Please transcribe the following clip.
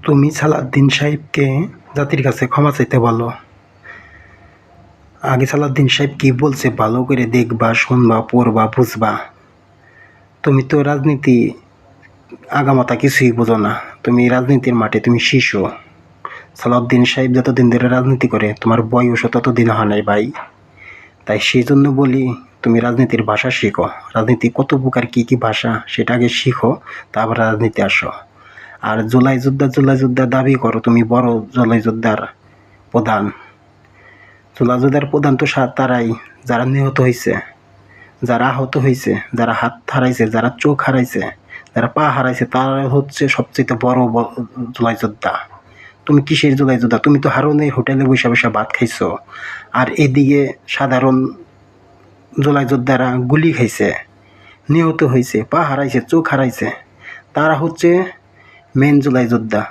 তুমি সালাউদ্দিন সাহেবকে জাতির কাছে ক্ষমা চাইতে বলো। আগে সালাউদ্দিন সাহেব কি বলছে ভালো করে দেখবা, শুনবা, পড়বা, বুঝবা। তুমি তো রাজনীতি আগামাথা কিছুই বোঝো না। তুমি রাজনীতির মাঠে তুমি শিশু। সালাউদ্দিন সাহেব যতদিন ধরে রাজনীতি করে তোমার বয়সও ততদিন হয় নাই ভাই। তাই সেই জন্য বলি, তুমি রাজনীতির ভাষা শিখো। রাজনীতি কত প্রকার কী কী ভাষা সেটা আগে শিখো, তারপর রাজনীতি আসো। আর জুলাই যোদ্ধা দাবি করো তুমি বড় জুলাই যোদ্ধার প্রধান। জুলাই যোদ্ধার প্রধান তো তারাই যারা নিহত হয়েছে, যারা আহত হয়েছে, যারা হাত হারাইছে, যারা চোখ হারাইছে, যারা পা হারাইছে, তারা হচ্ছে সবচেয়ে বড় জুলাই যোদ্ধা। তুমি কিসের জুলাই যোদ্ধা? তুমি তো হারনের হোটেলে বসে বসে ভাত খাইছো, আর এদিকে সাধারণ জুলাই যোদ্ধারা গুলি খাইছে, নিহত হয়েছে, পা হারাইছে, চোখ হারাইছে। তারা হচ্ছে মেন জুলাই যোদ্ধা।